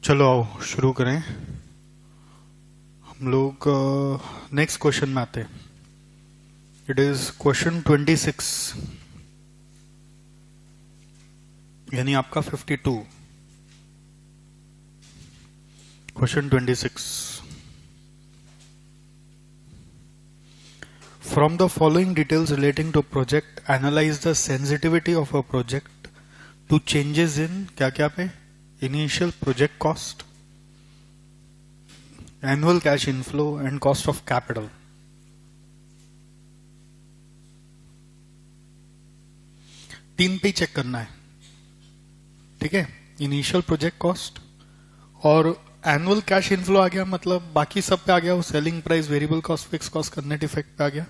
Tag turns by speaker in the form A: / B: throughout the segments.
A: चलो आओ शुरू करें। हम लोग नेक्स्ट क्वेश्चन में आते हैं। इट इज क्वेश्चन 26 यानी आपका 52। Question 26। From the following details relating to project, analyze the sensitivity of a project to changes in क्या पे initial project cost, annual cash inflow and cost of capital. तीन पे check करना है, ठीक है। इनिशियल प्रोजेक्ट कॉस्ट और annual cash inflow आ गया, मतलब बाकी सब पे आ गया। वो selling price, variable cost, fix cost, net effect पे आ गया।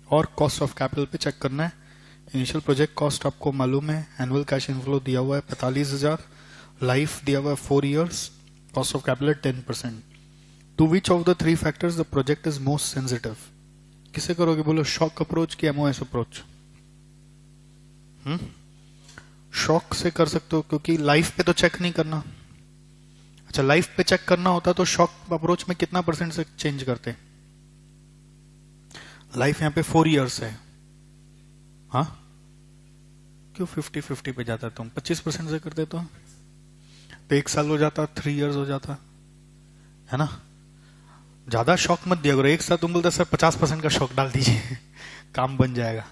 A: और कॉस्ट ऑफ कैपिटल पे चेक करना है। इनिशियल प्रोजेक्ट कॉस्ट आपको मालूम है, एनुअल कैश इनफ्लो दिया हुआ है 45,000, लाइफ दिया हुआ है 4 years, cost of capital 10%। To which of the 3 factors the project is most sensitive? किसे करोगे बोलो, शॉक अप्रोच की एमओएस अप्रोच? शॉक से कर सकते हो क्योंकि लाइफ पे तो चेक नहीं करना। अच्छा, लाइफ पे चेक करना होता तो शॉक अप्रोच में कितना परसेंट से चेंज करते? लाइफ यहां पे 4 years है, हाँ क्यों 50-50 पे जाता तुम? 25% से करते तो 1 साल हो जाता, 3 years हो जाता, है ना। ज्यादा शॉक मत दिया करो। एक साथ तुम बोलते सर 50% का शॉक डाल दीजिए काम बन जाएगा।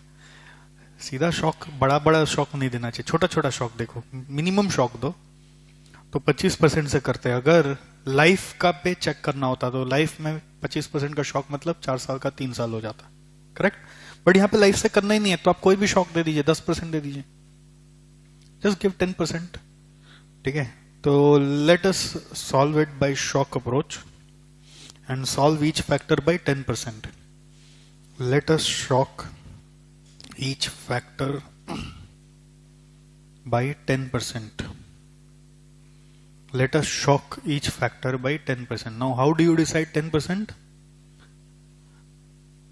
A: सीधा शॉक, बड़ा बड़ा शॉक नहीं देना चाहिए, छोटा छोटा शॉक देखो, मिनिमम शॉक दो। तो 25% से करते हैं। अगर लाइफ का पे चेक करना होता तो लाइफ में 25% का शॉक मतलब 4 साल का 3 साल हो जाता, करेक्ट। बट यहाँ पे लाइफ से करना ही नहीं है तो आप कोई भी शॉक दे दीजिए, 10% दे दीजिए, जस्ट गिव 10%, ठीक है। तो let us solve it by shock approach and solve each factor by 10%। Let us shock each factor by 10%. Let us shock each factor by 10%. Now how do you decide 10%?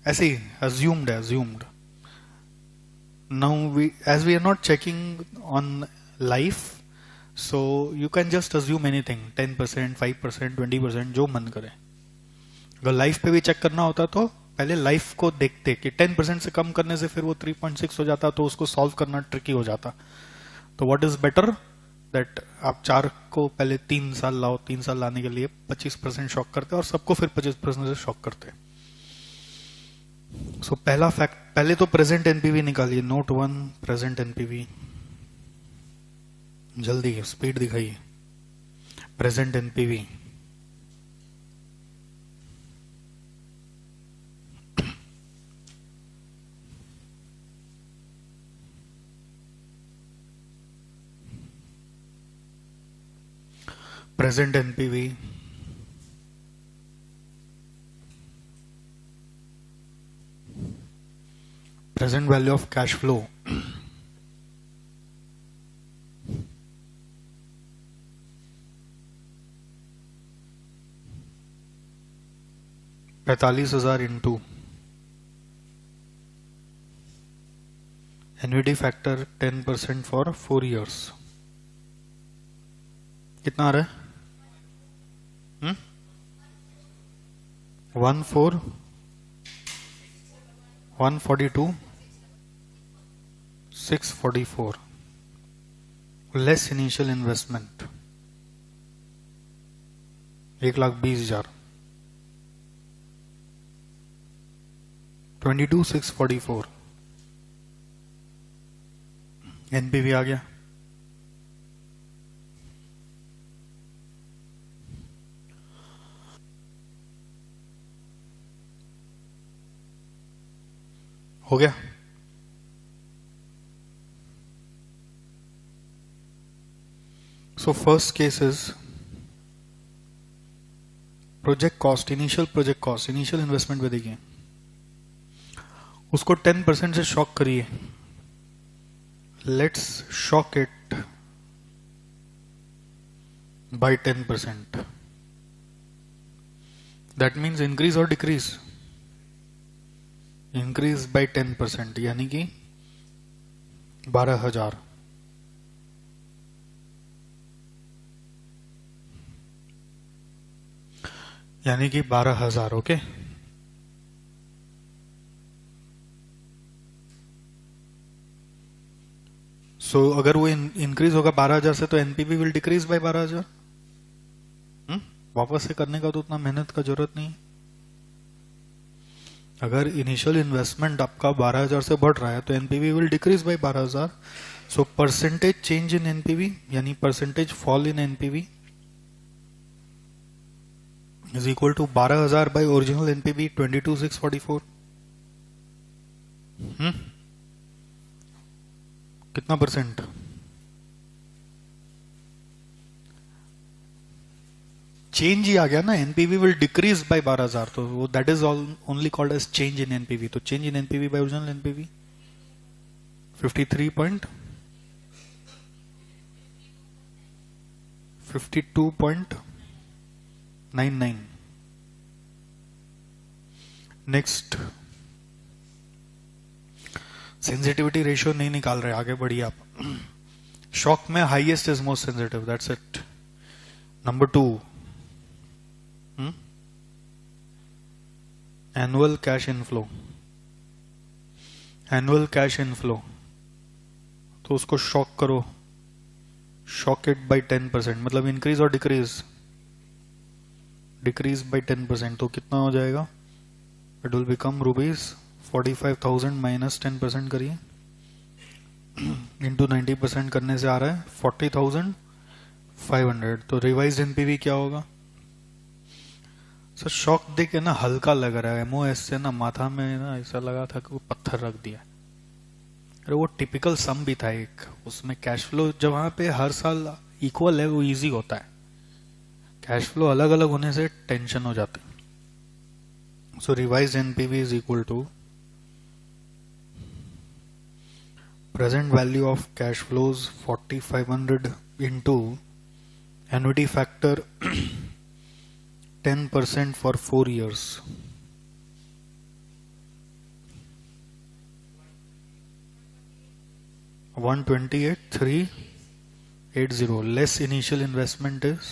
A: ऐसे ही assumed. Now as we are not checking on life, so you can just assume anything, 10%, 5%, 20%, जो मन करे। अगर life पे भी check करना होता तो पहले लाइफ को देखते कि 10% से कम करने से फिर वो 3.6 हो जाता, तो उसको सॉल्व करना ट्रिकी हो जाता। तो व्हाट इज बेटर दैट आप 4 को पहले 3 साल लाओ, 3 साल लाने के लिए 25% शॉक करते और सबको फिर 25% से शॉक करते। सो पहला फैक्ट, पहले तो प्रेजेंट एनपीवी निकालिए। नोट 1 प्रेजेंट एनपीवी, जल्दी स्पीड दिखाइए। Present NPV present NPV present value of cash flow $45,000 into annuity factor 10% for 4 years। कितना आ रहा है? 142 644 लेस इनिशियल इन्वेस्टमेंट 1,20,000। 22,644 एनपीवी आ गया। हो गया। So first case is project cost, initial project cost, initial investment में देखिए, उसको 10% से शॉक करिए। Let's shock it by 10%। That means increase और डिक्रीज? इंक्रीज बाय 10%, यानी कि 12,000। यानी कि 12,000. ओके, सो अगर वो इंक्रीज होगा 12,000 से तो एनपीवी विल डिक्रीज बाय 12,000. वापस से करने का तो उतना मेहनत का जरूरत नहीं. अगर इनिशियल इन्वेस्टमेंट आपका 12,000 से बढ़ रहा है तो NPV will decrease by 12,000. So percentage change in NPV यानी percentage fall in NPV is equal to 12,000 by original NPV 22,644. कितना परसेंट? चेंज ही आ गया ना. एनपीवी विल डिक्रीज बाय 12,000 तो वो that is only called as change in NPV. तो change in NPV by original NPV 52.99. Next, sensitivity ratio नहीं निकाल रहे, आगे बढ़िए आप. शॉक में highest is most sensitive, that's it. Number 2, annual cash inflow. Annual cash inflow तो उसको शॉक करो, शॉक इट बाय 10%, मतलब इंक्रीज और डिक्रीज. डिक्रीज बाय 10% तो कितना हो जाएगा? इट विल बिकम ₹45,000 माइनस 10% करिए इंटू 90% करने से आ रहा है 40,500. तो रिवाइज एनपीवी क्या होगा? सर शॉक देख के ना हल्का लग रहा है. एमओएस से ना माथा में ना ऐसा लगा था कि वो पत्थर रख दिया. अरे वो टिपिकल सम भी था एक, उसमें कैश फ्लो जब वहां पे हर साल इक्वल है वो इजी होता है. कैश फ्लो अलग अलग होने से टेंशन हो जाती है. So revise NPV is equal to present value of cash flows 4,500 into annuity factor 10% for 4 years. $128,380 less initial investment is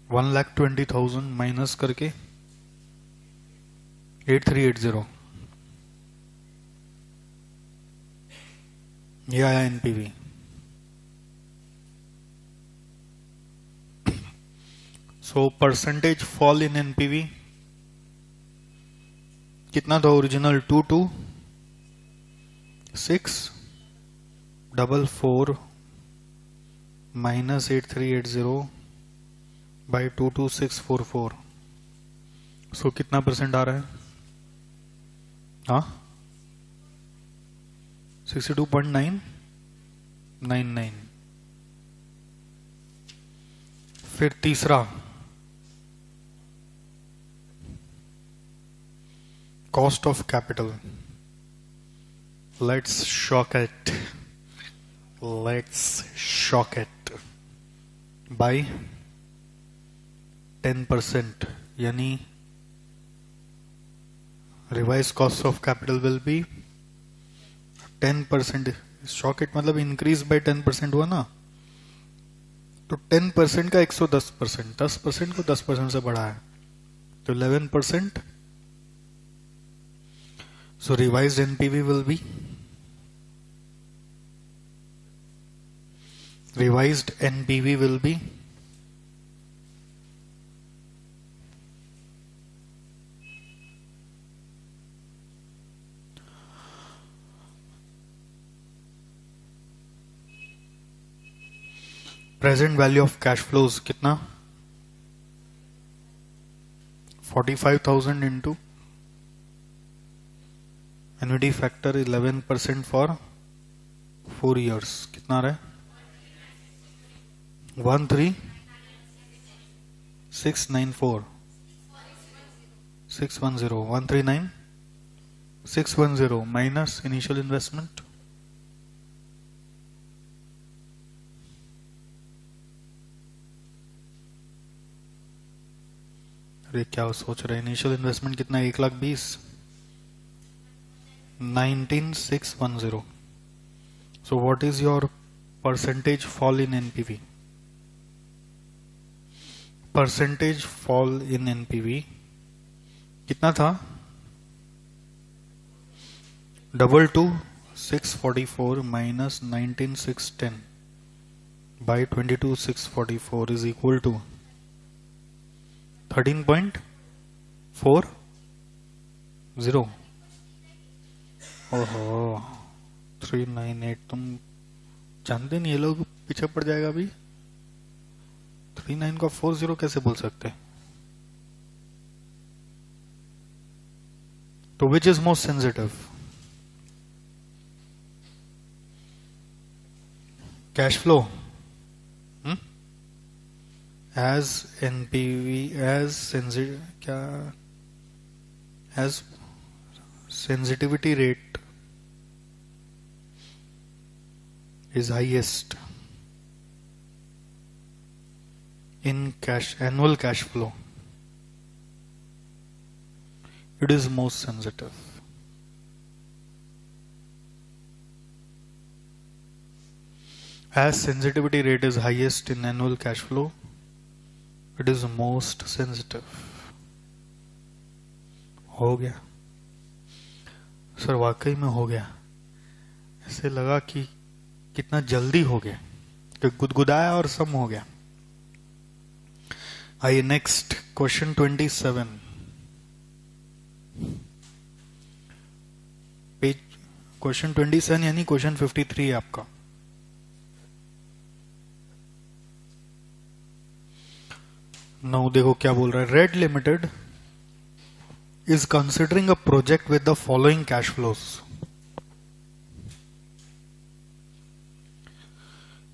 A: 1,20,000 minus करके 8,380. ये आया NPV. So percentage fall in NPV कितना था? Original 22,644 minus 8,380 by 22,644. सो कितना percent आ रहा है? हाँ, 62.999. फिर तीसरा, cost of capital. Let's shock it. Let's shock it by 10%. यानी revised cost of capital will be 10%. Shock it मतलब increase by 10% हुआ ना. तो 10% का 110%, 10% को 10% से बढ़ा है तो 11%. So revised NPV will be present value of cash flows कितना? 45,000 into annuity factor 11% for 4 years. कितना आ रहा है? 13694 610 139,610 माइनस इनिशियल इन्वेस्टमेंट. अरे क्या सोच रहे हैं? इनिशियल इन्वेस्टमेंट कितना? 1,20,000. 19,610. So what is your percentage fall in NPV? Percentage fall in NPV कितना था? 22,644 minus 19,610 by 22,644 is equal to 13.40। ओहो 398, तुम जानते नहीं ये लोग पीछे पड़ जाएगा अभी। 39 को 40 कैसे बोल सकते? तो which is most sensitive? Cash flow as NPV as sensitivity rate is highest in annual cash flow. It is most sensitive. As sensitivity rate is highest in annual cash flow, it is most sensitive. हो गया sir, वाकई में हो गया। ऐसे लगा कि कितना जल्दी हो गया, कि गुदगुदाया और सम हो गया। आइए नेक्स्ट क्वेश्चन 27 पेज, क्वेश्चन 27 यानी क्वेश्चन 53 है आपका। नाउ देखो क्या बोल रहा है। Red limited is considering a project with the following cash flows.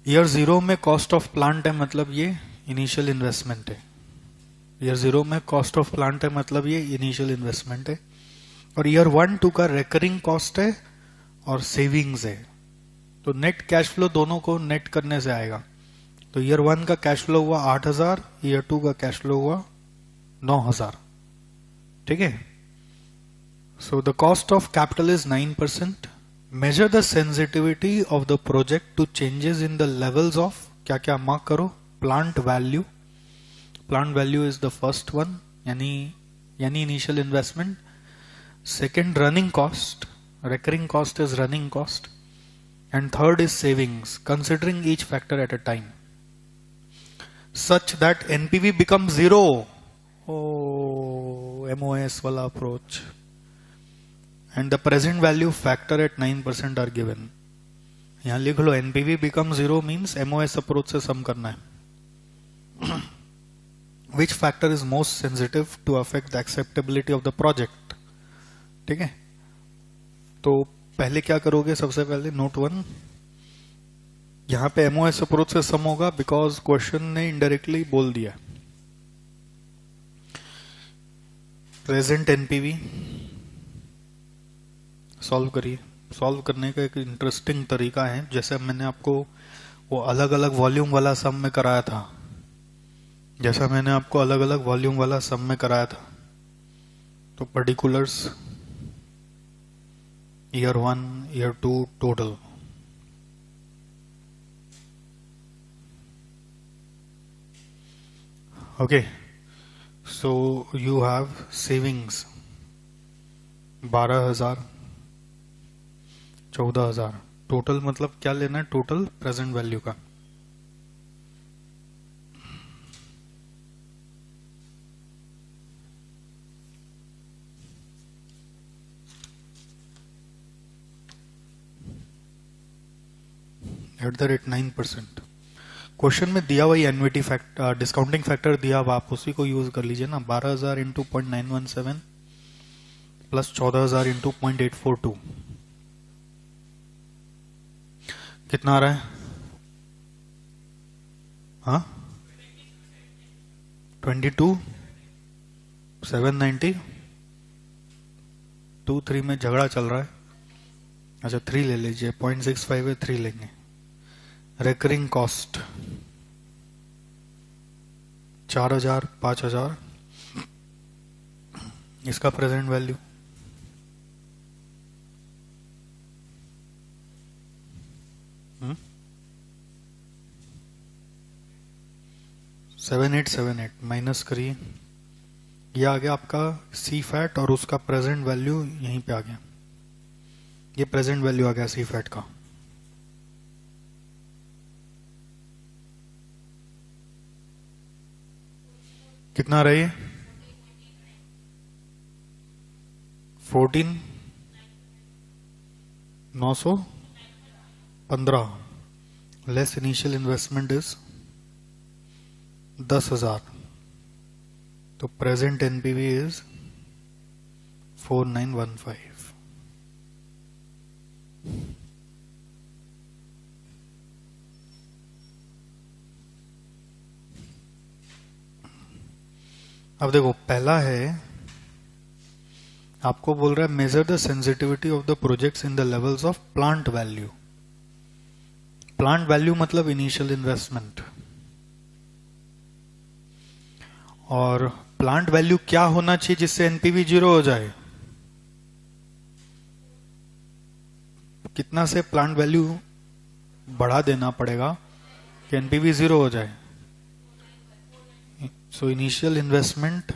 A: Year 0 में कॉस्ट ऑफ प्लांट है, मतलब ये इनिशियल इन्वेस्टमेंट है। ईयर 0 में कॉस्ट ऑफ प्लांट है, मतलब ये इनिशियल इन्वेस्टमेंट है। और ईयर 1 2 का रेकरिंग कॉस्ट है और सेविंग्स है। तो नेट कैश फ्लो दोनों को नेट करने से आएगा। तो ईयर 1 का कैश फ्लो हुआ 8,000, ईयर 2 का कैश फ्लो हुआ 9,000। ठीक है। So the cost of capital is 9%। Measure the sensitivity of the project to changes in the levels of, क्या क्या मार्क करो, plant value. Plant value is the first one, यानी initial investment. Second, running cost. Recurring cost is running cost. And third is savings, considering each factor at a time, such that NPV becomes 0. Oh, MOS वाला approach. And the present value factor at 9% are given. यहां लिख लो NPV becomes 0 means MOS approach से सम करना है। Which factor is most sensitive to affect the acceptability of the project? ठीक है। तो पहले क्या करोगे? सबसे पहले नोट 1, यहां पे MOS approach से सम होगा बिकॉज क्वेश्चन ने इनडायरेक्टली बोल दिया प्रेजेंट NPV। सॉल्व करिए। सॉल्व करने का एक इंटरेस्टिंग तरीका है, जैसे मैंने आपको वो अलग अलग वॉल्यूम वाला सम में कराया था, तो particulars year 1 year 2 total. Okay, so you have savings 12,000, 14,000। Total मतलब क्या लेना है? टोटल प्रेजेंट वैल्यू का। @ 9%। क्वेश्चन में दिया हुआ एन्युटी फैक्टर, डिस्काउंटिंग फैक्टर दिया हुआ, आप उसी को यूज कर लीजिए ना। 12,000 इंटू 0.917 प्लस 14,000 इंटू 0.842 कितना आ रहा है? हाँ, 22,790। 2-3 में झगड़ा चल रहा है। अच्छा 3 ले लीजिए, 0.65 है, 3 लेंगे। रेकरिंग कॉस्ट 4,000, 5,000, इसका प्रेजेंट वैल्यू 7878 माइनस करिए, ये आ गया आपका सी फैट और उसका प्रेजेंट वैल्यू यहीं पे आ गया, ये प्रेजेंट वैल्यू आ गया सी फैट का। कितना रही है? 14,915 लेस इनिशियल इन्वेस्टमेंट इज 10,000, तो प्रेजेंट एनपीवी इज 4915। अब देखो, पहला है आपको बोल रहा है measure the sensitivity of the projects in the levels of plant value. Plant value मतलब इनिशियल इन्वेस्टमेंट, और प्लांट वैल्यू क्या होना चाहिए जिससे एनपीवी 0 हो जाए? कितना से प्लांट वैल्यू बढ़ा देना पड़ेगा कि एनपीवी 0 हो जाए? So initial investment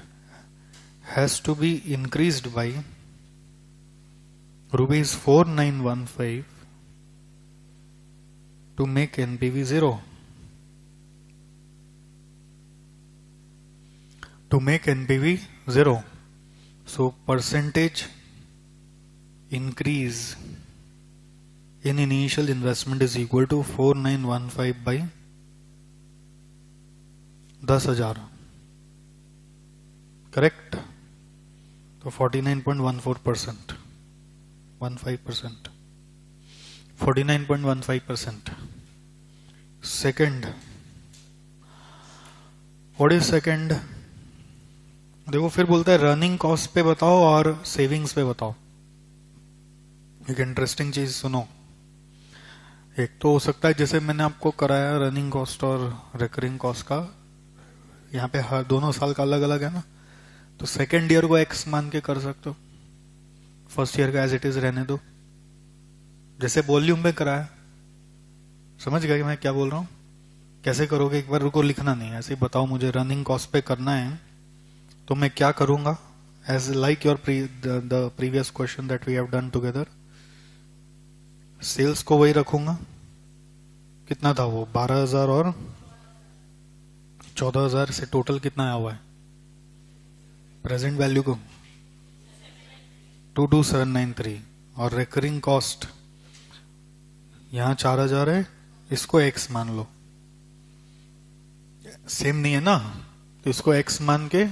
A: has to be increased by rupees 4915 to make NPV 0. To make NPV 0. So percentage increase in initial investment is equal to 4915 by 10,000. Correct? तो 49.14%, 15%, 49.15%। Second, what is second? देखो फिर बोलता है running cost पे बताओ और savings पे बताओ। एक इंटरेस्टिंग चीज सुनो, एक तो हो सकता है जैसे मैंने आपको कराया रनिंग कॉस्ट और रिकरिंग कॉस्ट का, यहाँ पे हर दोनों साल का अलग अलग है ना, तो सेकेंड ईयर को एक्स मान के कर सकते हो, फर्स्ट ईयर का एज इट इज रहने दो, जैसे वॉल्यूम में कराया। समझ गए मैं क्या बोल रहा हूं? कैसे करोगे एक बार, रुको, लिखना नहीं, ऐसे ही बताओ मुझे रनिंग कॉस्ट पे करना है तो मैं क्या करूंगा, as like your the previous question that we have done together. Sales को वही रखूंगा, कितना था वो 12,000 और 14,000 से टोटल कितना आया हुआ है? प्रेजेंट वैल्यू को 22,793, और रिकरिंग कॉस्ट यहां 4,000 है, इसको एक्स मान लो, सेम नहीं है ना, तो इसको एक्स मान के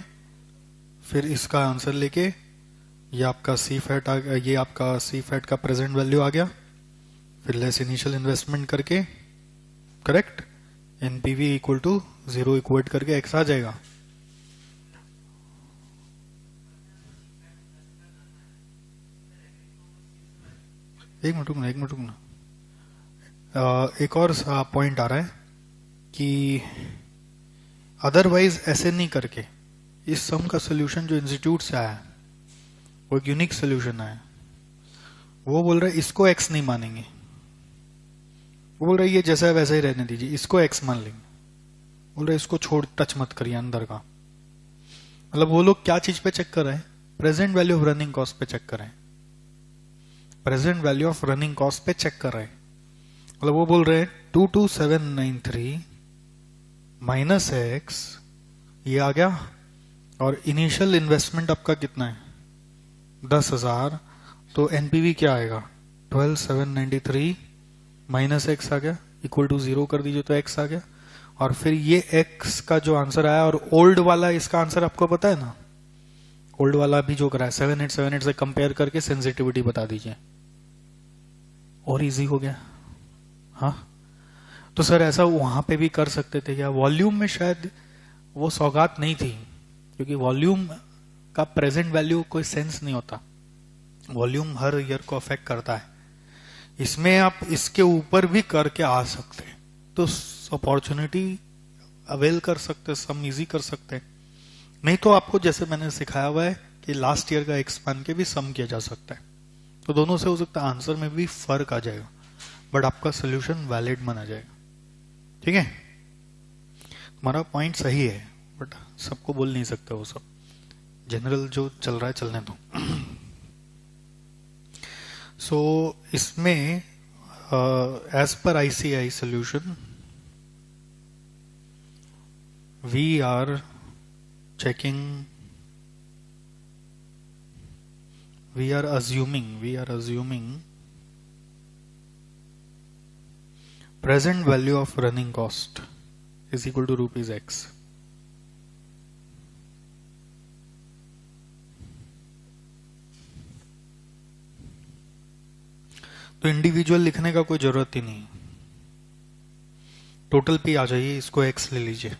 A: फिर इसका आंसर लेके ये आपका सी फैट आ गया, ये आपका सी फैट का प्रेजेंट वैल्यू आ गया, फिर लेस इनिशियल इन्वेस्टमेंट करके, correct, NPV equal to 0 equate करके एक्स आ जाएगा। एक मिनट रुकना, एक और पॉइंट आ रहा है कि अदरवाइज ऐसे नहीं करके इस सम का सोल्यूशन जो इंस्टीट्यूट से आया है वो एक यूनिक सोल्यूशन है। वो बोल रहा है इसको एक्स नहीं मानेंगे, वो बोल रहा है ये जैसा है वैसा ही रहने दीजिए, इसको एक्स मान लेंगे। बोल रहा है इसको छोड़, टच मत करिए अंदर का। मतलब वो लोग क्या चीज पे चेक कर रहे हैं? Present value of running cost पे चेक कर रहे हैं, present value of running cost पे चेक कर रहे हैं। मतलब वो बोल रहे हैं 22,793 माइनस एक्स, ये आ गया, और इनिशियल इन्वेस्टमेंट आपका कितना है 10,000, तो एनपीवी क्या आएगा 12,793 माइनस एक्स आ गया, इक्वल टू 0 कर दीजिए तो एक्स आ गया। और फिर ये एक्स का जो आंसर आया, और ओल्ड वाला इसका आंसर आपको पता है ना, ओल्ड वाला भी जो कराया 7878 से कंपेयर करके सेंसिटिविटी बता दीजिए, और इजी हो गया। हाँ, तो सर ऐसा वहां पे भी कर सकते थे क्या? वॉल्यूम में शायद वो सौगात नहीं थी, क्योंकि वॉल्यूम का प्रेजेंट वैल्यू कोई सेंस नहीं होता, वॉल्यूम हर ईयर को अफेक्ट करता है। इसमें आप इसके ऊपर भी करके आ सकते हैं, तो अपॉर्चुनिटी अवेल कर सकते, सम इजी कर सकते। नहीं तो आपको जैसे मैंने सिखाया हुआ है कि लास्ट ईयर का एक्सपांड के भी सम किया जा सकता है, तो दोनों से हो सकता है आंसर में भी फर्क आ जाएगा, बट आपका सोल्यूशन वैलिड माना जाएगा। ठीक है, हमारा पॉइंट सही है, बट सबको बोल नहीं सकते वो सब, जनरल जो चल रहा है चलने दो। सो इसमें एज पर ICI solution we are checking, we are assuming present value of running cost is equal to rupees X. तो इंडिविजुअल लिखने का कोई जरूरत ही नहीं, टोटल पे आ जाइए, इसको X ले लीजिए।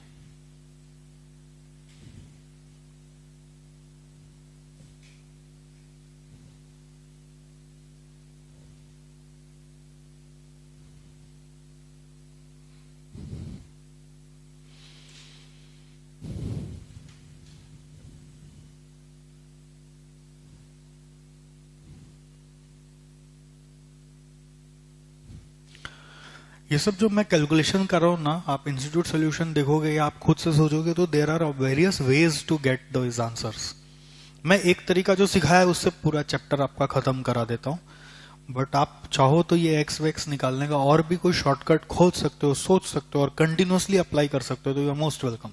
A: ये सब जो मैं कैलकुलेशन कर रहा हूँ ना, आप इंस्टीट्यूट सोल्यूशन देखोगे या आप खुद से सोचोगे तो there are various ways to get those answers. मैं एक तरीका जो सिखाया है उससे पूरा चैप्टर आपका खत्म करा देता हूँ, बट आप चाहो तो ये एक्स वेक्स निकालने का और भी कोई शॉर्टकट खोज सकते हो, सोच सकते हो और कंटिन्यूसली अप्लाई कर सकते हो, तो यू आर मोस्ट वेलकम।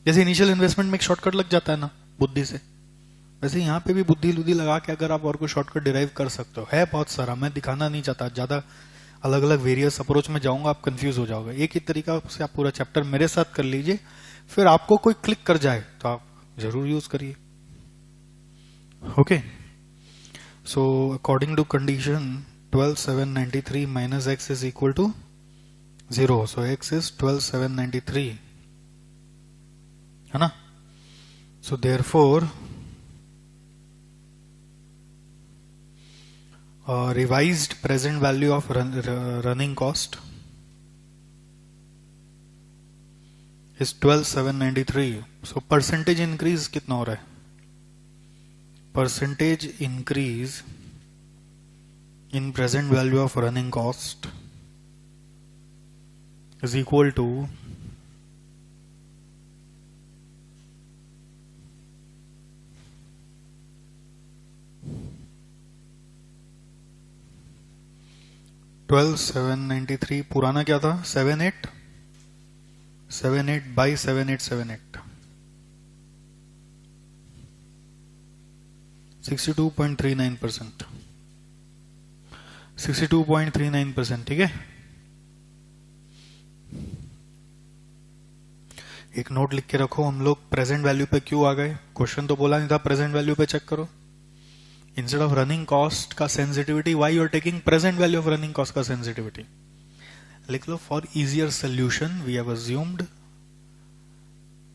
A: जैसे इनिशियल इन्वेस्टमेंट में एक शॉर्टकट लग जाता है ना बुद्धि से, वैसे यहाँ पे भी बुद्धि लुद्धि लगा के अगर आप और कोई शॉर्टकट डिराइव कर सकते हो, है बहुत सारा, मैं दिखाना नहीं चाहता, ज्यादा अलग अलग वेरियस अप्रोच में जाऊंगा आप कंफ्यूज हो जाओगे। एक ही तरीका से आप पूरा चैप्टर मेरे साथ कर लीजिए, फिर आपको कोई क्लिक कर जाए तो आप जरूर यूज करिए। Okay, so according to condition 12,793 minus x is equal to 0, so x is 12,793, है ना। So therefore revised present value of running cost is 12,793. So percentage increase कितना हो रहा है? Percentage increase in present value of running cost is equal to 12,793, पुराना क्या था? 78 by 7878, 62.39%, 62.39%, ठीक है। एक नोट लिख के रखो, हम लोग प्रेजेंट वैल्यू पे क्यों आ गए? क्वेश्चन तो बोला नहीं था प्रेजेंट वैल्यू पे चेक करो। इंस्टेड ऑफ रनिंग कॉस्ट का sensitivity, why you are taking present value of running cost का सेंसिटिविटी। लिख लो, for easier solution we have assumed,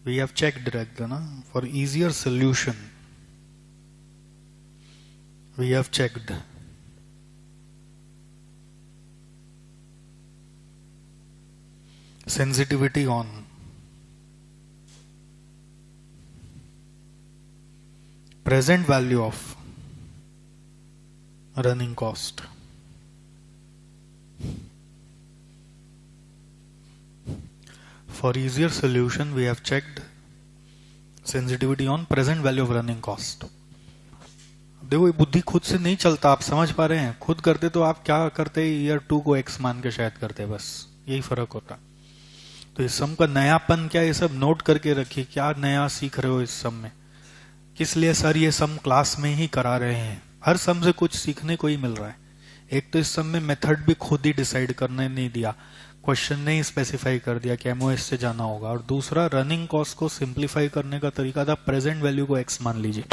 A: we have checked ना, for easier solution we have checked sensitivity on present value of running cost. For easier solution we have checked sensitivity on present value of running cost. देखो ये बुद्धि खुद से नहीं चलता, आप समझ पा रहे हैं? खुद करते तो आप क्या करते, ईयर 2 को x मान के शायद करते, बस यही फर्क होता। तो इस सम का नयापन क्या, ये सब नोट करके रखिए, क्या नया सीख रहे हो इस सम में, किस लिए सर ये सम क्लास में ही करा रहे हैं। हर सम से कुछ सीखने को ही मिल रहा है। एक तो इस सम में मेथड भी खुद ही डिसाइड करने नहीं दिया, क्वेश्चन ने ही स्पेसिफाई कर दिया कि एमओएस से जाना होगा, और दूसरा रनिंग कॉस्ट को सिंप्लीफाई करने का तरीका था प्रेजेंट वैल्यू को एक्स मान लीजिए।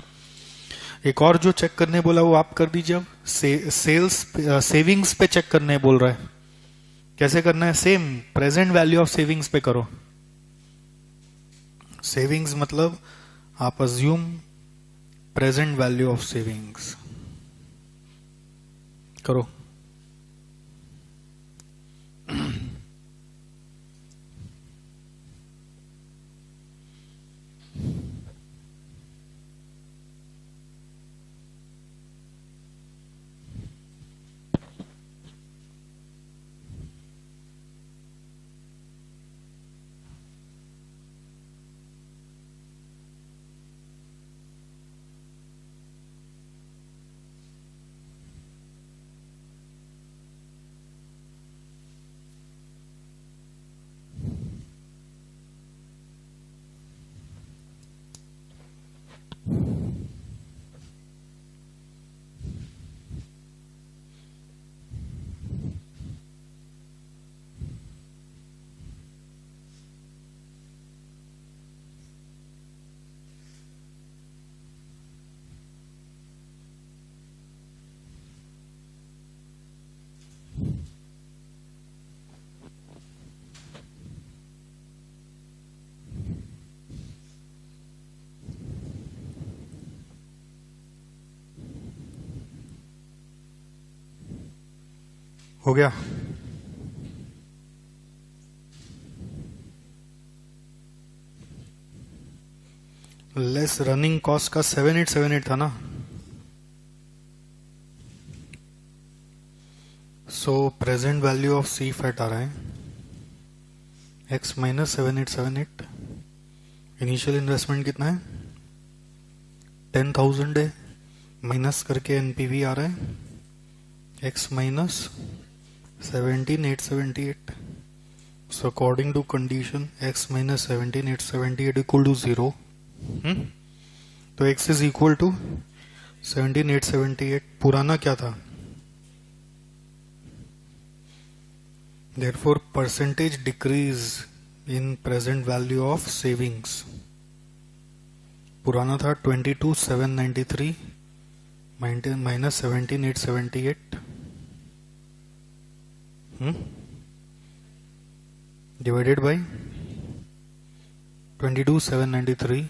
A: एक और जो चेक करने बोला वो आप कर दीजिए। अब सेल्स सेविंग्स पे चेक करने बोल रहा है, कैसे करना है? Same present value of savings पे करो। सेविंग्स मतलब आप assume present value of savings करो। हो गया? लेस रनिंग कॉस्ट का 7878 था ना, so present value of CFAT आ रहा है x माइनस 7878। इनिशियल इन्वेस्टमेंट कितना है? 10,000 है, माइनस करके एनपीवी आ रहा है x minus 17,878। So according to condition x minus 17,878 equal to 0। तो x इज इक्वल टू 17,878। पुराना क्या था? Therefore, percentage decrease in present value of savings. पुराना था 22,793 minus 17,878 divided by 22,793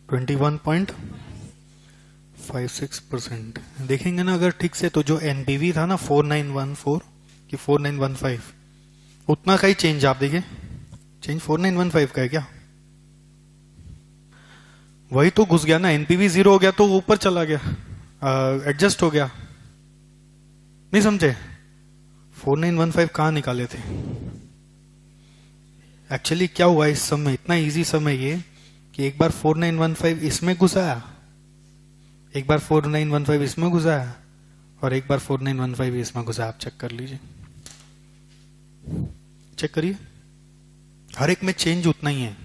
A: 21.56%। देखेंगे ना अगर ठीक से, तो जो एनपीवी था ना 4914 कि 4915, उतना का ही चेंज आप देखिए, चेंज 4915 का है क्या? वही तो घुस गया ना, एनपीवी 0 हो गया तो ऊपर चला गया, एडजस्ट हो गया। नहीं समझे? 4915 कहां निकाले थे? एक्चुअली क्या हुआ इस समय, इतना इजी समय ये कि एक बार 4915 इसमें घुसाया, एक बार 4915 इसमें घुसाया, और एक बार 4915 इसमें घुसाया। आप चेक कर लीजिए, चेक करिए, हर एक में चेंज उतना ही है।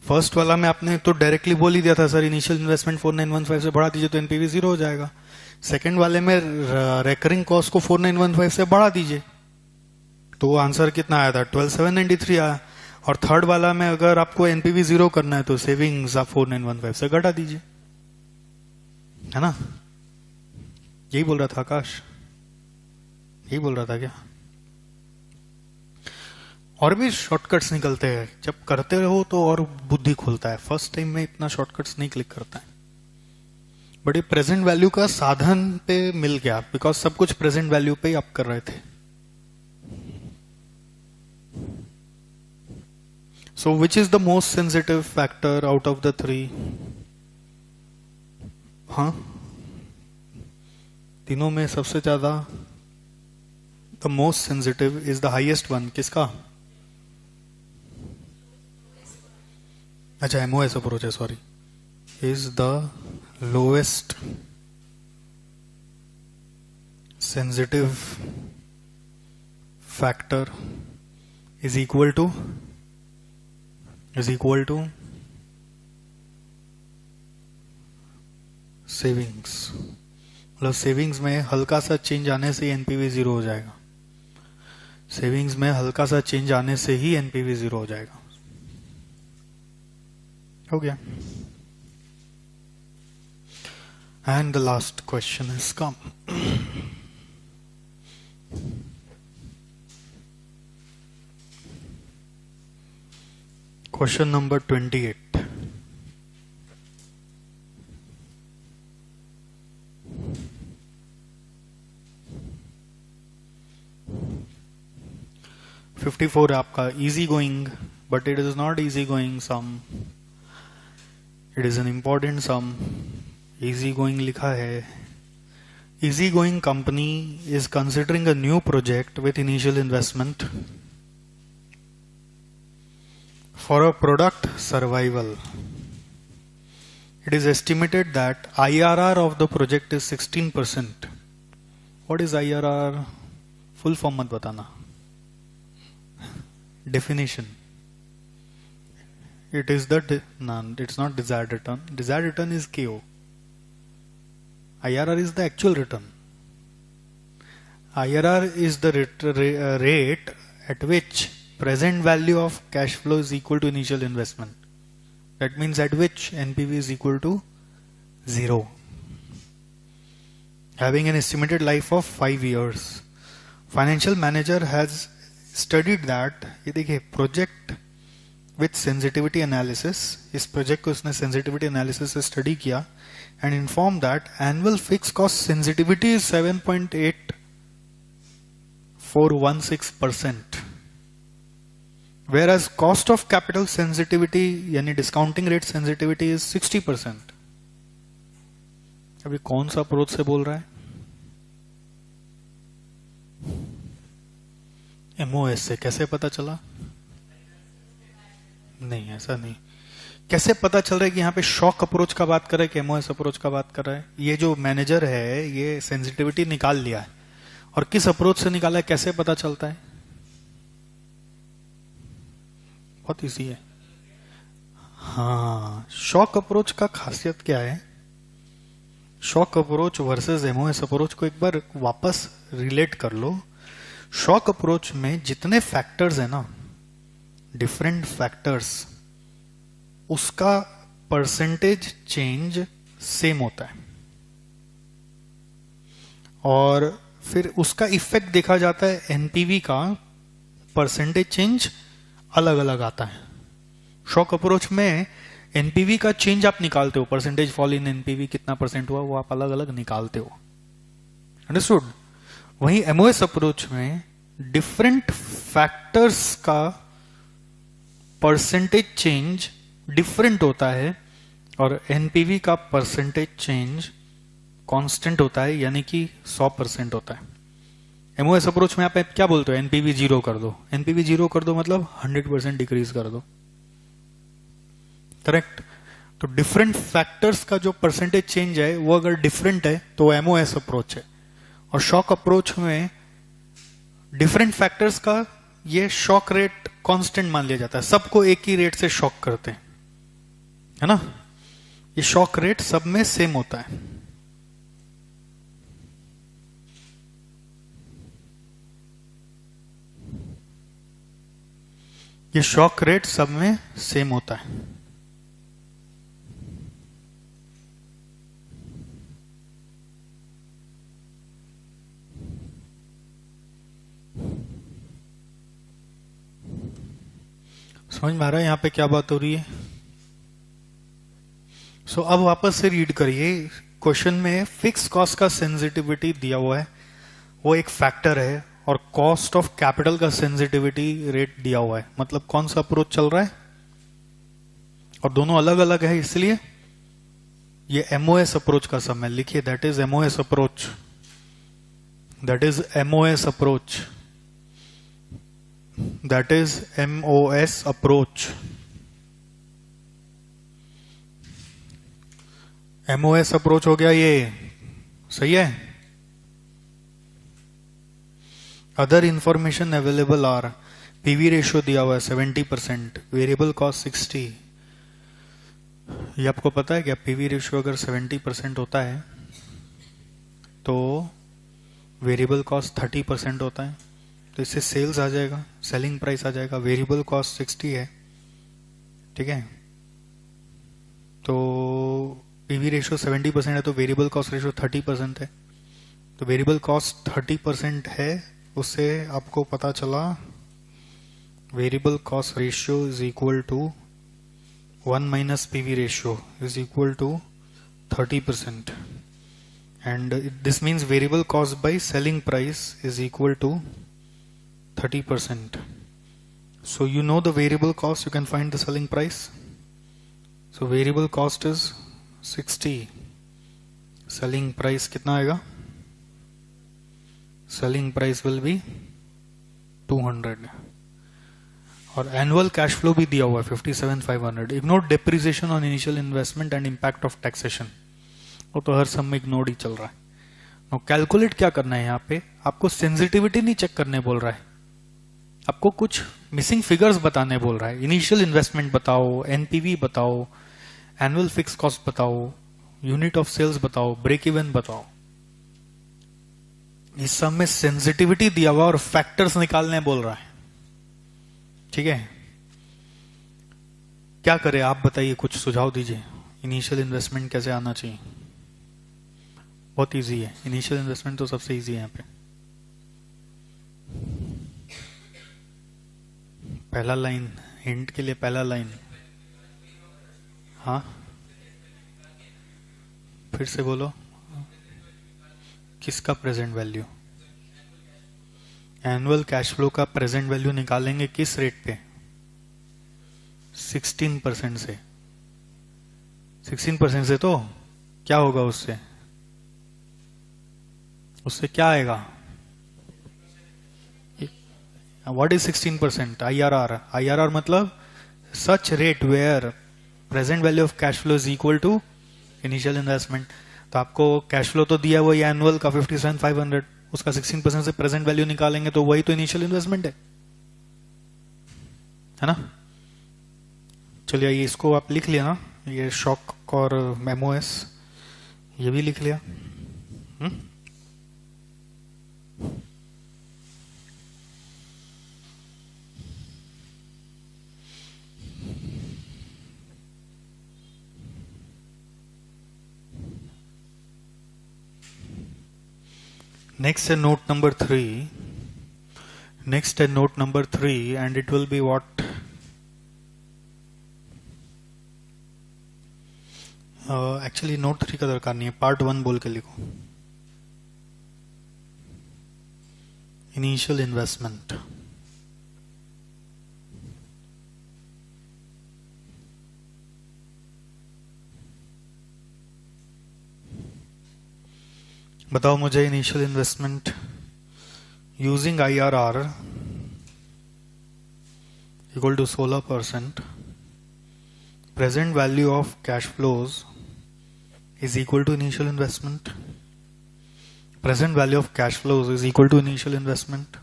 A: फर्स्ट वाला में आपने तो डायरेक्टली बोल ही दिया था, सर इनिशियल इन्वेस्टमेंट 4915 से बढ़ा दीजिए तो एनपीवी 0 हो जाएगा। सेकंड वाले में रेकरिंग कॉस्ट को 4915 से बढ़ा दीजिए, तो आंसर कितना आया था? 12,793 आया। और थर्ड वाला में अगर आपको एनपीवी 0 करना है तो सेविंग्स आप 4915 से घटा दीजिए, है ना? यही बोल रहा था आकाश, यही बोल रहा था क्या? और भी शॉर्टकट्स निकलते हैं, जब करते रहो तो और बुद्धि खुलता है। फर्स्ट टाइम में इतना शॉर्टकट्स नहीं क्लिक करता है, बट ये प्रेजेंट वैल्यू का साधन पे मिल गया, बिकॉज सब कुछ प्रेजेंट वैल्यू पे ही आप कर रहे थे। So which is the most sensitive factor out of the 3? हाँ, तीनों में सबसे ज्यादा the most sensitive is the highest one. किसका? अच्छा, एमओएस अप्रोच है, sorry. Is the lowest sensitive factor is equal to savings. मतलब सेविंग्स में हल्का सा चेंज आने से एनपीवी 0 हो जाएगा, सेविंग्स में हल्का सा चेंज आने से ही एनपीवी 0 हो जाएगा। हो गया। And the last question is come. Question number 28। $54 आपका easy going, but it is not easy going sum, it is an important sum. Easy going लिखा है, easy going company is considering a new project with initial investment for a product survival. It is estimated that IRR of the project is 16%. What is IRR? Full form मत बताना. Definition. It is the it's not desired return. Desired return is KO. IRR is the actual return. IRR is the rate at which present value of cash flow is equal to initial investment. That means at which NPV is equal to 0. Having an estimated life of 5 years. Financial manager has studied that ये देखिए project with sensitivity analysis, इस project को इसने sensitivity analysis से study किया and inform that annual fix cost sensitivity is 7.8416%, whereas cost of capital sensitivity यानी discounting rate sensitivity is 60%. अभी कौन सा अप्रोच से बोल रहा है? एमओएस से. कैसे पता चला? नहीं, ऐसा नहीं. कैसे पता चल रहा है कि यहाँ पे शॉक अप्रोच का बात कर रहा है कि एमओएस अप्रोच का बात कर रहा है? ये जो मैनेजर है ये सेंसिटिविटी निकाल लिया है, और किस अप्रोच से निकाला है कैसे पता चलता है? बहुत इजी है. हाँ, शॉक अप्रोच का खासियत क्या है? Shock approach versus MOS approach को एक बार वापस रिलेट कर लो. शॉक अप्रोच में जितने फैक्टर्स है ना, डिफरेंट फैक्टर्स, उसका परसेंटेज चेंज सेम होता है, और फिर उसका इफेक्ट देखा जाता है. एनपीवी का परसेंटेज चेंज अलग अलग आता है. शॉक अप्रोच में एनपीवी का चेंज आप निकालते हो, परसेंटेज फॉल इन एनपीवी कितना परसेंट हुआ वो आप अलग अलग निकालते हो. अंडरस्टूड? वहीं एमओएस अप्रोच में डिफरेंट फैक्टर्स का परसेंटेज चेंज डिफरेंट होता है, और एनपीवी का परसेंटेज चेंज कांस्टेंट होता है, यानी कि 100% होता है. एमओएस अप्रोच में आप क्या बोलते हो? एनपीवी 0 कर दो. एनपीवी 0 कर दो मतलब 100% डिक्रीज कर दो. करेक्ट? तो डिफरेंट फैक्टर्स का जो परसेंटेज चेंज है वो अगर डिफरेंट है तो एमओएस अप्रोच है. और शॉक अप्रोच में डिफरेंट फैक्टर्स का ये शॉक रेट कांस्टेंट मान लिया जाता है. सबको एक ही रेट से शॉक करते हैं, है ना? ये शॉक रेट सब में सेम होता है. ये शॉक रेट सब में सेम होता है. समझ में आ रहा है यहां पे क्या बात हो रही है? सो अब वापस से रीड करिए. क्वेश्चन में फिक्स कॉस्ट का सेंसिटिविटी दिया हुआ है, वो एक फैक्टर है, और कॉस्ट ऑफ कैपिटल का सेंसिटिविटी रेट दिया हुआ है. मतलब कौन सा अप्रोच चल रहा है? और दोनों अलग अलग है, इसलिए ये एमओएस अप्रोच का सम है. लिखिए that is MOS approach. That is MOS approach. That is MOS approach. MOS approach हो गया ये. सही है? Other information available are, PV ratio दिया हुआ है 70%, वेरिएबल कॉस्ट 60. ये आपको पता है क्या? पीवी रेशियो अगर 70% होता है तो वेरिएबल कॉस्ट 30% होता है. तो इससे सेल्स आ जाएगा, सेलिंग प्राइस आ जाएगा. वेरिएबल कॉस्ट 60 है, ठीक है? तो पीवी रेशियो 70% है तो वेरिएबल कॉस्ट रेशियो 30% है. तो वेरिएबल कॉस्ट 30% है, उससे आपको पता चला variable cost ratio is equal to 1 minus PV ratio is equal to 30%, and this means variable cost by selling price is equal to 30%. So you know the variable cost, you can find the selling price. So variable cost is 60. Selling price कितना आएगा? Selling price will be 200. और annual cash flow भी दिया हुआ है 57,500. Ignore depreciation on initial investment and impact of taxation. वो तो हर सब में इग्नोर ही चल रहा है. नो कैलकुलेट क्या करना है यहाँ पे? आपको सेंसिटिविटी नहीं चेक करने बोल रहा है, आपको कुछ मिसिंग फिगर्स बताने बोल रहा है. इनिशियल इन्वेस्टमेंट बताओ, एनपीवी बताओ, एनुअल फिक्स कॉस्ट बताओ, यूनिट ऑफ सेल्स बताओ, ब्रेक इवन बताओ. इस सब में सेंसिटिविटी दिया हुआ और फैक्टर्स निकालने बोल रहा है. ठीक है? क्या करें आप बताइए, कुछ सुझाव दीजिए. इनिशियल इन्वेस्टमेंट कैसे आना चाहिए? बहुत इजी है. इनिशियल इन्वेस्टमेंट तो सबसे इजी है यहाँ पे. पहला लाइन हिंट के लिए पहला लाइन, हाँ फिर से बोलो, किसका present value? Annual cash flow का प्रेजेंट वैल्यू निकालेंगे किस रेट पे? 16% से। 16% से तो क्या होगा उससे? उससे क्या आएगा? What is 16%? IRR। IRR मतलब such rate where present value of cash flow is equal to initial investment. तो आपको कैश फ्लो तो दिया वही एनुअल का 57,500, उसका 16% से प्रेजेंट वैल्यू निकालेंगे तो वही तो इनिशियल इन्वेस्टमेंट है ना? चलिए ये इसको आप लिख लिया ना, ये शॉक और MOS ये भी लिख लिया। Next note number 3. Next note number 3, and it will be what? Actually note 3 का दरकार नहीं है, part 1 बोल के लिखो। Initial investment। बताओ मुझे initial investment using IRR equal to 16%, present value of cash flows is equal to initial investment. Present value of cash flows is equal to initial investment.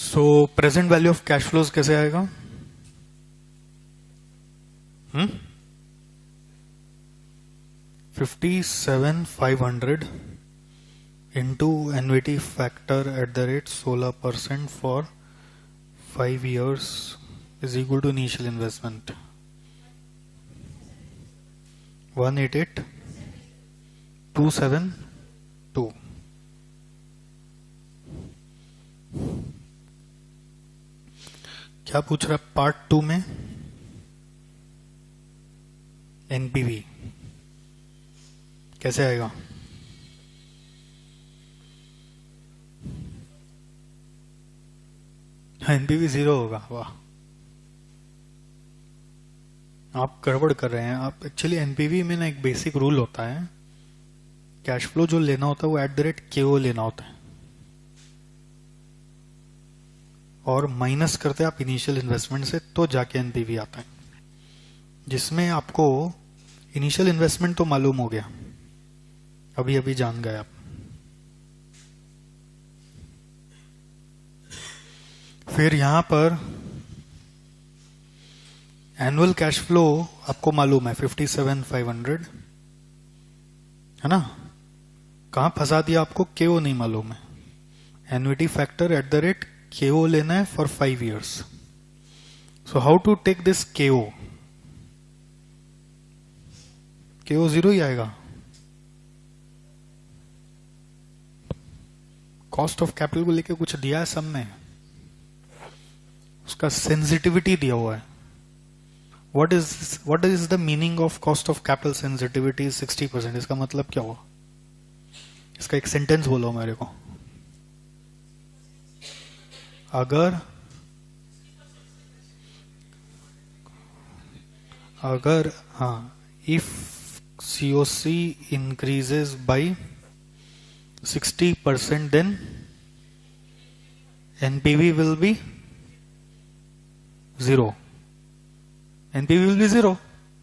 A: So present value of cash flows कैसे आएगा? 57,500 into annuity factor at the rate 16% for 5 years is equal to initial investment 188,272। क्या पूछ रहा है part 2 में? NPV कैसे आएगा? NPV 0 होगा। वाह, आप गड़बड़ कर रहे हैं। आप एक्चुअली NPV में ना एक बेसिक रूल होता है, कैश फ्लो जो लेना होता है वो @KO लेना होता है और माइनस करते हैं आप इनिशियल इन्वेस्टमेंट से, तो जाके NPV आता है, जिसमें आपको इनिशियल इन्वेस्टमेंट तो मालूम हो गया, अभी अभी जान गए आप। फिर यहां पर एनुअल कैश फ्लो आपको मालूम है 57,500 है ना? कहां फंसा दिया आपको? KO नहीं मालूम है। एन्युटी फैक्टर @KO लेना है for 5 years। So how to take this KO? KO 0 ही आएगा। कॉस्ट ऑफ कैपिटल को लेके कुछ दिया है सब में, उसका सेंसिटिविटी दिया हुआ है। What is the meaning of cost of capital sensitivity is 60%? इसका मतलब क्या हुआ? इसका एक सेंटेंस बोलो मेरे को। अगर हाँ, if COC increases by 60% then NPV will be 0. NPV will be 0.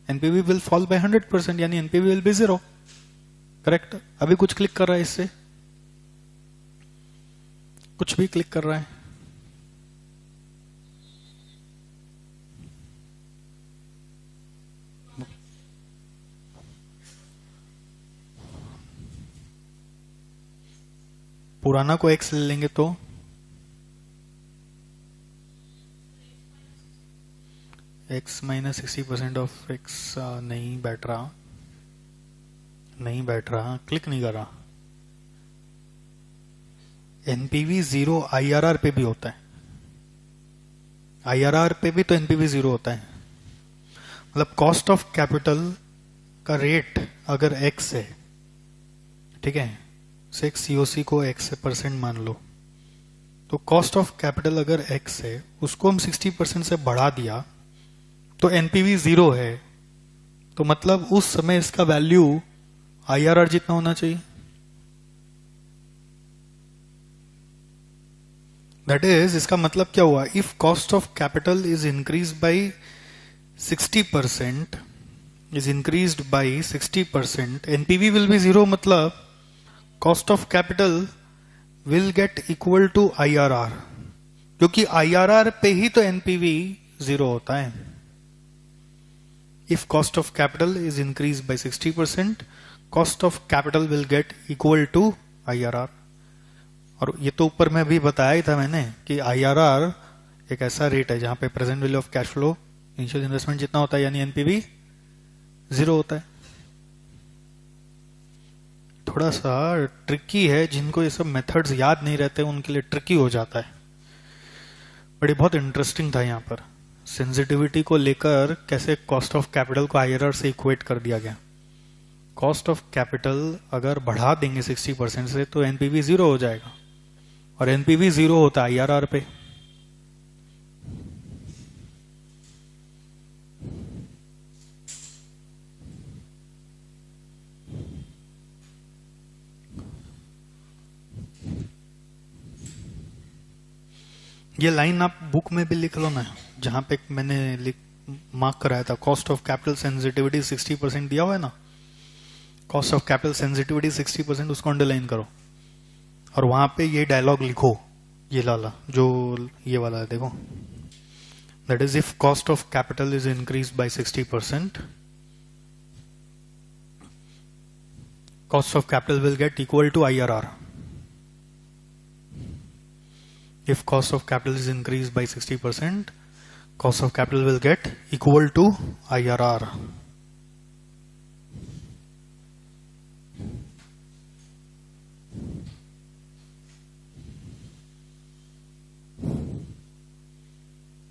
A: NPV will fall by 100%, यानी NPV will be 0. करेक्ट? अभी कुछ क्लिक कर रहा है इससे? कुछ भी क्लिक कर रहा है? पुराना को X ले लेंगे तो X - 60% ऑफ X नहीं बैठ रहा, क्लिक नहीं कर रहा। एनपीवी जीरो आईआरआर पे भी होता है, आईआरआर पे भी तो एनपीवी जीरो होता है। मतलब कॉस्ट ऑफ कैपिटल का रेट अगर एक्स है, ठीक है, से सीओसी को एक्स परसेंट मान लो, तो कॉस्ट ऑफ कैपिटल अगर एक्स है उसको हम 60% से बढ़ा दिया तो एनपीवी जीरो है, तो मतलब उस समय इसका वैल्यू आईआरआर जितना होना चाहिए। दैट इज, इसका मतलब क्या हुआ, if cost of capital is increase by 60%, is increased by 60%, NPV will be zero, मतलब cost of capital will get equal to IRR, क्योंकि IRR पे ही तो NPV जीरो होता है। If cost of capital is increased by 60%, cost of capital will get equal to IRR। और ये तो ऊपर में भी बताया ही था मैंने कि IRR एक ऐसा रेट है जहां पे present value of cash flow initial investment जितना होता है, यानी एनपीवी जीरो होता है। थोड़ा सा ट्रिकी है, जिनको ये सब मेथड्स याद नहीं रहते उनके लिए ट्रिकी हो जाता है, बट ये बहुत इंटरेस्टिंग था। यहाँ पर सेंसिटिविटी को लेकर कैसे कॉस्ट ऑफ कैपिटल को आईआरआर से इक्वेट कर दिया गया। कॉस्ट ऑफ कैपिटल अगर बढ़ा देंगे 60% से तो एनपीवी जीरो हो जाएगा, और एनपीवी जीरो होता है आईआरआर पे। ये लाइन आप बुक में भी लिख लो ना, जहां पे मैंने मार्क कराया था, कॉस्ट ऑफ कैपिटल सेंसिटिविटी 60% दिया हुआ है ना, कॉस्ट ऑफ कैपिटल सेंसिटिविटी 60%, उसको अंडरलाइन करो और वहां पे ये डायलॉग लिखो, ये वाला जो ये वाला है, देखो, that is if cost of capital is increase by 60%, cost of capital will get equal to IRR। If cost of capital is increased by 60%, cost of capital will get equal to IRR.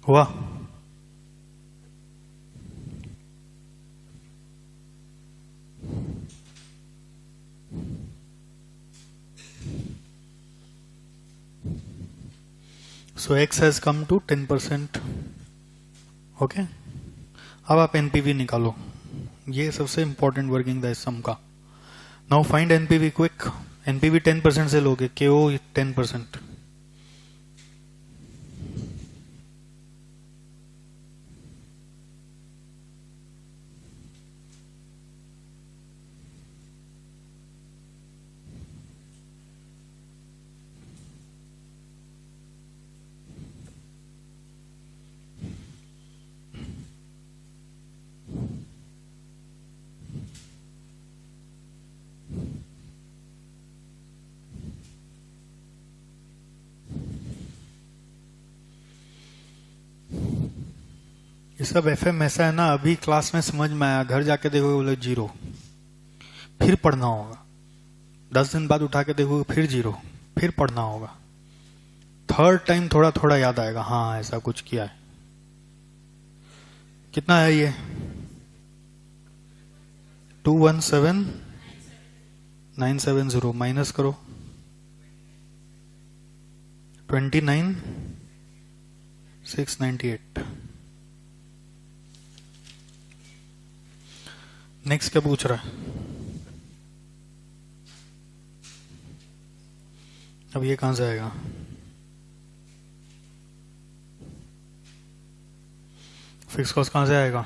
A: हुआ? So X has come to 10%. Okay, अब आप NPV निकालो, ये सबसे important working था इस सम का। Now find NPV quick. NPV 10% से लोगे, केओ 10%, ये सब एफएम ऐसा है ना, अभी क्लास में समझ में आया, घर जाके देखोगे बोले जीरो, फिर पढ़ना होगा, 10 दिन बाद उठा के देखोगे फिर जीरो, फिर पढ़ना होगा, थर्ड टाइम थोड़ा थोड़ा याद आएगा, हाँ ऐसा कुछ किया है। कितना है ये? 217970 माइनस करो 29698। नेक्स्ट क्या पूछ रहा है? अब ये कहां से आएगा? फिक्स कॉस्ट कहां से आएगा?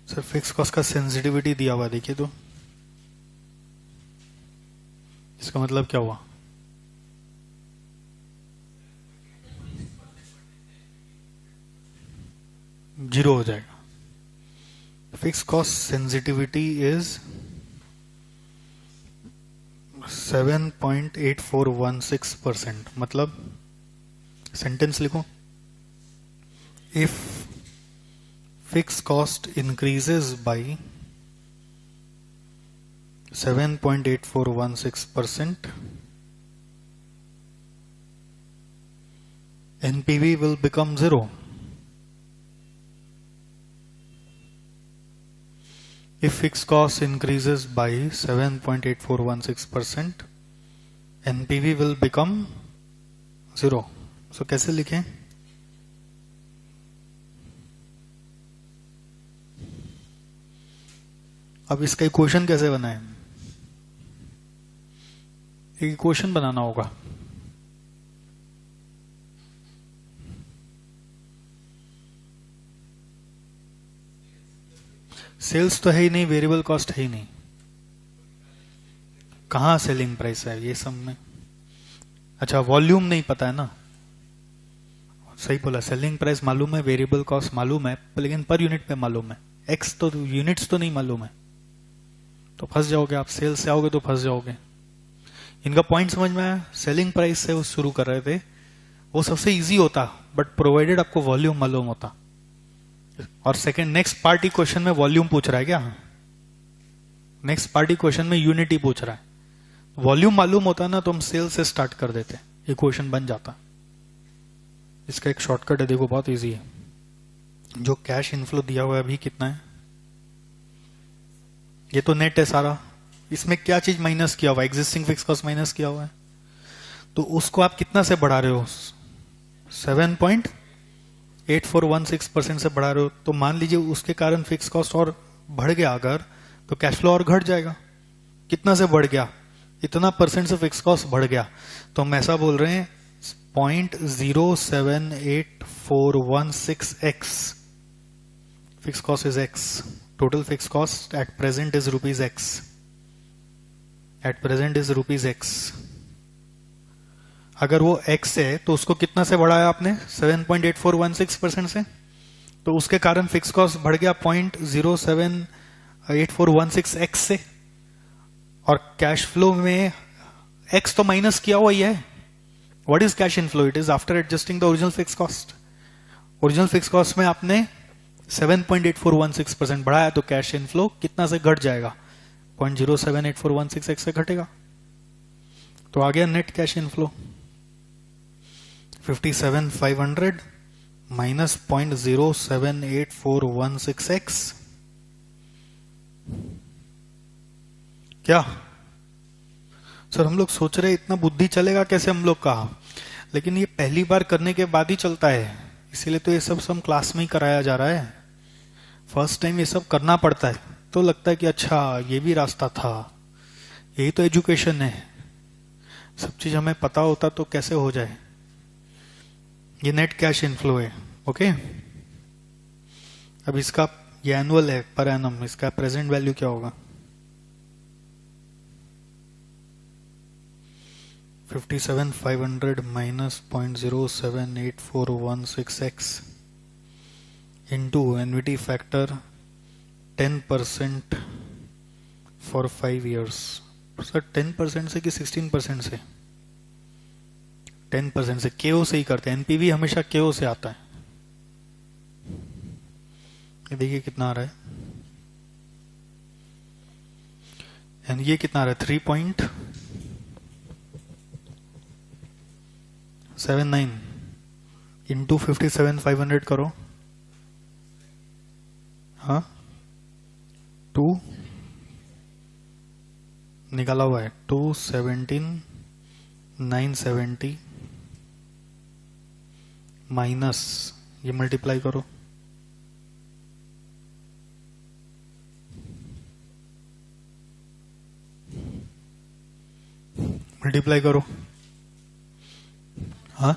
A: सर फिक्स कॉस्ट का सेंसिटिविटी दिया हुआ, देखिए तो इसका मतलब क्या हुआ? जीरो हो जाएगा। Fix cost sensitivity is 7.8416%। मतलब सेंटेंस लिखो, if fix cost increases by 7.8416%, NPV will become 0. If fixed cost increases by 7.8416%, NPV will become 0. So कैसे लिखें? अब इसका इक्वेशन कैसे बनाएं? एक इक्वेशन बनाना होगा. सेल्स तो है ही नहीं, वेरिएबल कॉस्ट है ही नहीं, कहाँ सेलिंग प्राइस है ये सब में? अच्छा, वॉल्यूम नहीं पता है ना. सही बोला, सेलिंग प्राइस मालूम है, वेरिएबल कॉस्ट मालूम है, लेकिन पर यूनिट पे मालूम है. एक्स तो यूनिट्स तो नहीं मालूम है, तो फंस जाओगे आप. सेल्स से आओगे तो फंस जाओगे. इनका पॉइंट समझ में आया? सेलिंग प्राइस से वो शुरू कर रहे थे, वो सबसे इजी होता, बट प्रोवाइडेड आपको वॉल्यूम मालूम होता. और सेकंड नेक्स्ट पार्टी क्वेश्चन में वॉल्यूम पूछ रहा है क्या? नेक्स्ट पार्टी क्वेश्चन में यूनिटी पूछ रहा है. वॉल्यूम मालूम होता ना तो हम सेल से स्टार्ट कर देते, इक्वेशन बन जाता. इसका एक शॉर्टकट है, देखो बहुत इजी है. जो कैश इनफ्लो दिया हुआ है अभी कितना है? ये तो नेट है सारा. इसमें क्या चीज माइनस किया हुआ है? एग्जिस्टिंग फिक्स कॉस्ट माइनस किया हुआ है. तो उसको आप कितना से बढ़ा रहे हो? 7.8416% से बढ़ा रहे हो. तो मान लीजिए उसके कारण फिक्स कॉस्ट और बढ़ गया अगर, तो कैश फ्लो और घट जाएगा. कितना से बढ़ गया? इतना परसेंट से फिक्स कॉस्ट बढ़ गया. तो हम ऐसा बोल रहे हैं 0.0784116x. Fix cost is x. Total fix cost at present is rupees x. At present is rupees x. अगर वो x है तो उसको कितना से बढ़ाया आपने? 7.8416% से. तो उसके कारण फिक्स कॉस्ट बढ़ गया 0.0784116x से. और कैश फ्लो में x तो माइनस किया हुआ ही है. What is cash inflow? It is after adjusting the original fix cost. Original fix cost में आपने 7.8416% बढ़ाया, तो कैश इनफ्लो कितना से घट जाएगा? 0.0784116x से घटेगा. तो आ गया net cash inflow 57,500 minus 0.0784116x. क्या सर हम लोग सोच रहे इतना बुद्धि चलेगा कैसे हम लोग का? लेकिन ये पहली बार करने के बाद ही चलता है, इसीलिए तो ये सब क्लास में ही कराया जा रहा है. फर्स्ट टाइम ये सब करना पड़ता है, तो लगता है कि अच्छा ये भी रास्ता था. यही तो एजुकेशन है. सब चीज हमें पता होता तो कैसे हो जाए. ये नेट कैश इनफ्लो है. ओके, अब इसका ये एनुअल है, पर एनम. इसका प्रेजेंट वैल्यू क्या होगा? 57,500 minus 0.0784116x into annuity factor 10% for 5 years. Sir 10% से कि 16% से? 10% से. केओ से ही करते हैं. एनपीवी हमेशा केओ से आता है. ये देखिए कितना आ रहा है. एंड ये कितना आ रहा है? 3.79 इंटू 57,500 करो. हाँ 2 निकाला हुआ है. 217,970 माइनस ये मल्टीप्लाई करो. मल्टीप्लाई करो. हाँ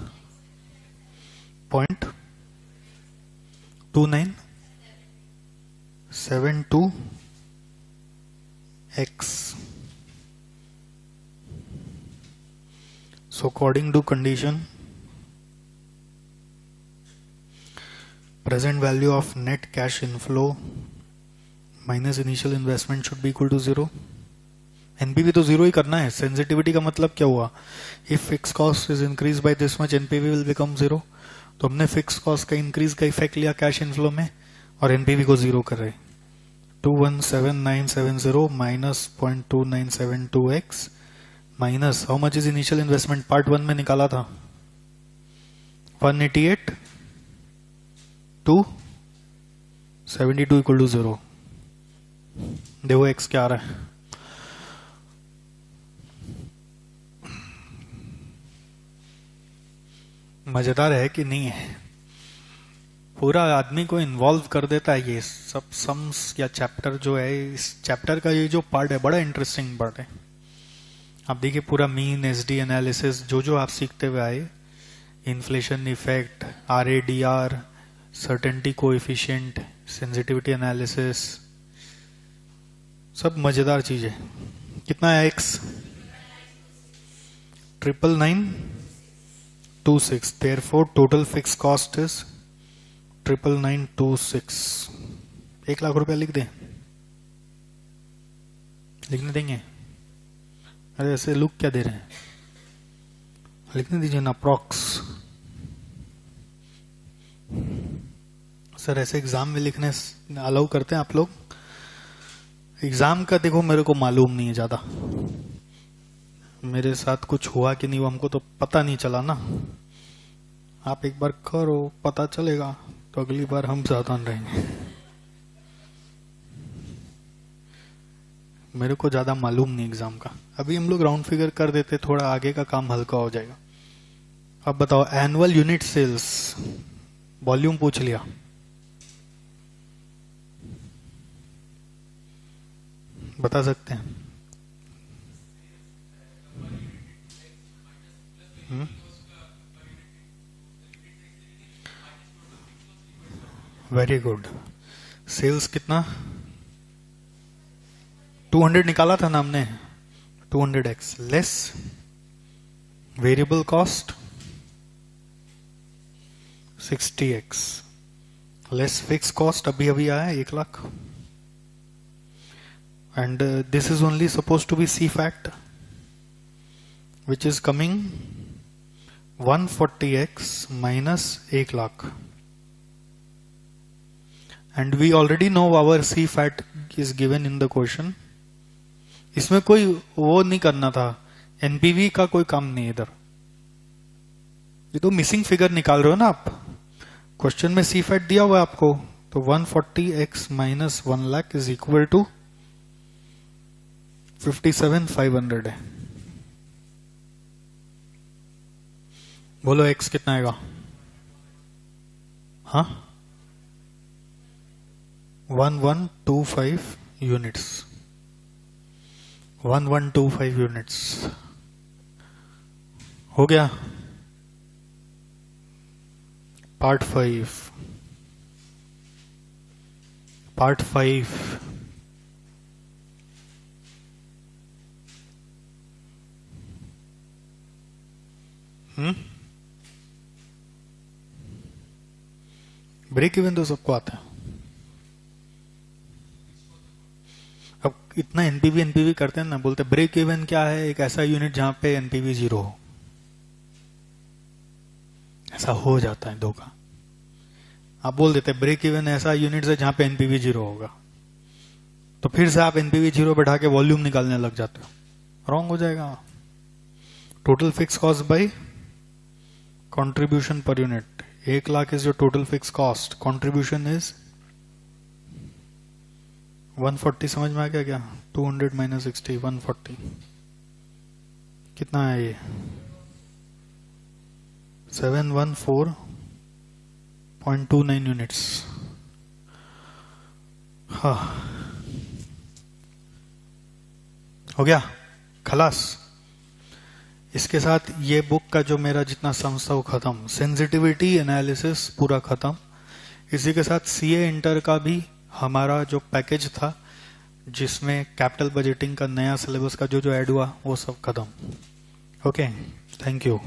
A: 0.2972x. So according to condition, present value of net cash inflow minus initial investment should be equal to 0. NPV तो 0 ही करना है. सेंसिटिविटी का मतलब क्या हुआ? If fix cost is increase by this much NPV will become 0. तो हमने fix cost का इंक्रीज का इफेक्ट लिया कैश इनफ्लो में और एनपीवी को 0 कर रहे. 217,970 minus 0.2972x minus how much is initial investment? Part 1 में निकाला था 188 टू 72 इक्वल टू 0। देखो x क्या आ रहा है। मजेदार है कि नहीं है? पूरा आदमी को इन्वॉल्व कर देता है ये सब सम्स या चैप्टर जो है। इस चैप्टर का ये जो पार्ट है बड़ा इंटरेस्टिंग पार्ट है। आप देखिए पूरा मीन, एसडी एनालिसिस जो आप सीखते हुए आए, inflation effect, RADR, certainty coefficient, sensitivity analysis, सब मजेदार चीज है। कितना है x? 99926। therefore total fixed cost is 99926। 1 lakh रुपया लिख दें? लिखने देंगे? अरे ऐसे लुक क्या दे रहे हैं, लिखने दीजिए ना, अप्रॉक्स। सर ऐसे एग्जाम में लिखने अलाउ करते हैं आप लोग? एग्जाम का देखो मेरे को मालूम नहीं है ज्यादा, मेरे साथ कुछ हुआ कि नहीं वो हमको तो पता नहीं चला ना। आप एक बार करो, पता चलेगा तो अगली बार हम सावधान रहेंगे। मेरे को ज्यादा मालूम नहीं एग्जाम का। अभी हम लोग राउंड फिगर कर देते, थोड़ा आगे का काम हल्का हो जाएगा। अब बताओ, एनुअल यूनिट सेल्स, वॉल्यूम पूछ लिया, बता सकते हैं? Very good. सेल्स कितना? 200 निकाला था ना हमने, 200x less variable cost 60x less fix cost अभी अभी आया 1 lakh. And this is only suppose to be CFAT which is coming 140x minus 1 lakh. And we already know our CFAT is given in the question. इसमें कोई वो नहीं करना था, NPV का कोई काम नहीं इधर। ये तो मिसिंग फिगर निकाल रहे हो ना आप। क्वेश्चन में सी फैट दिया हुआ है आपको, तो 140x minus 1 lakh is equal to 57,500 है। बोलो x कितना आएगा? हाँ, 1125 यूनिट्स। 1125 यूनिट्स हो गया। पार्ट 5। ब्रेक इवन तो सबको आता है। अब इतना एनपीवी करते हैं ना, बोलते ब्रेक इवन क्या है? एक ऐसा यूनिट जहां पे एनपीवी 0 हो। ऐसा हो जाता है धोखा। आप बोल देते ब्रेक इवन ऐसा यूनिट है जहां पे एनपीवी 0 होगा, तो फिर से आप एनपीवी 0 बैठा के वॉल्यूम निकालने लग जाते हो, रॉन्ग हो जाएगा। Total fix cost by contribution per unit. 1 lakh is your total fix cost, contribution is 140। समझ में आ गया क्या? 200 माइनस 60 140 कितना है ये? 714.29 यूनिट्स। हाँ, हो गया खलास। इसके साथ ये बुक का जो मेरा जितना सम्स था वो खत्म। सेंसिटिविटी एनालिसिस पूरा खत्म। इसी के साथ सीए इंटर का भी हमारा जो पैकेज था, जिसमें कैपिटल बजटिंग का नया सिलेबस का जो ऐड हुआ, वो सब खत्म। Okay, thank you.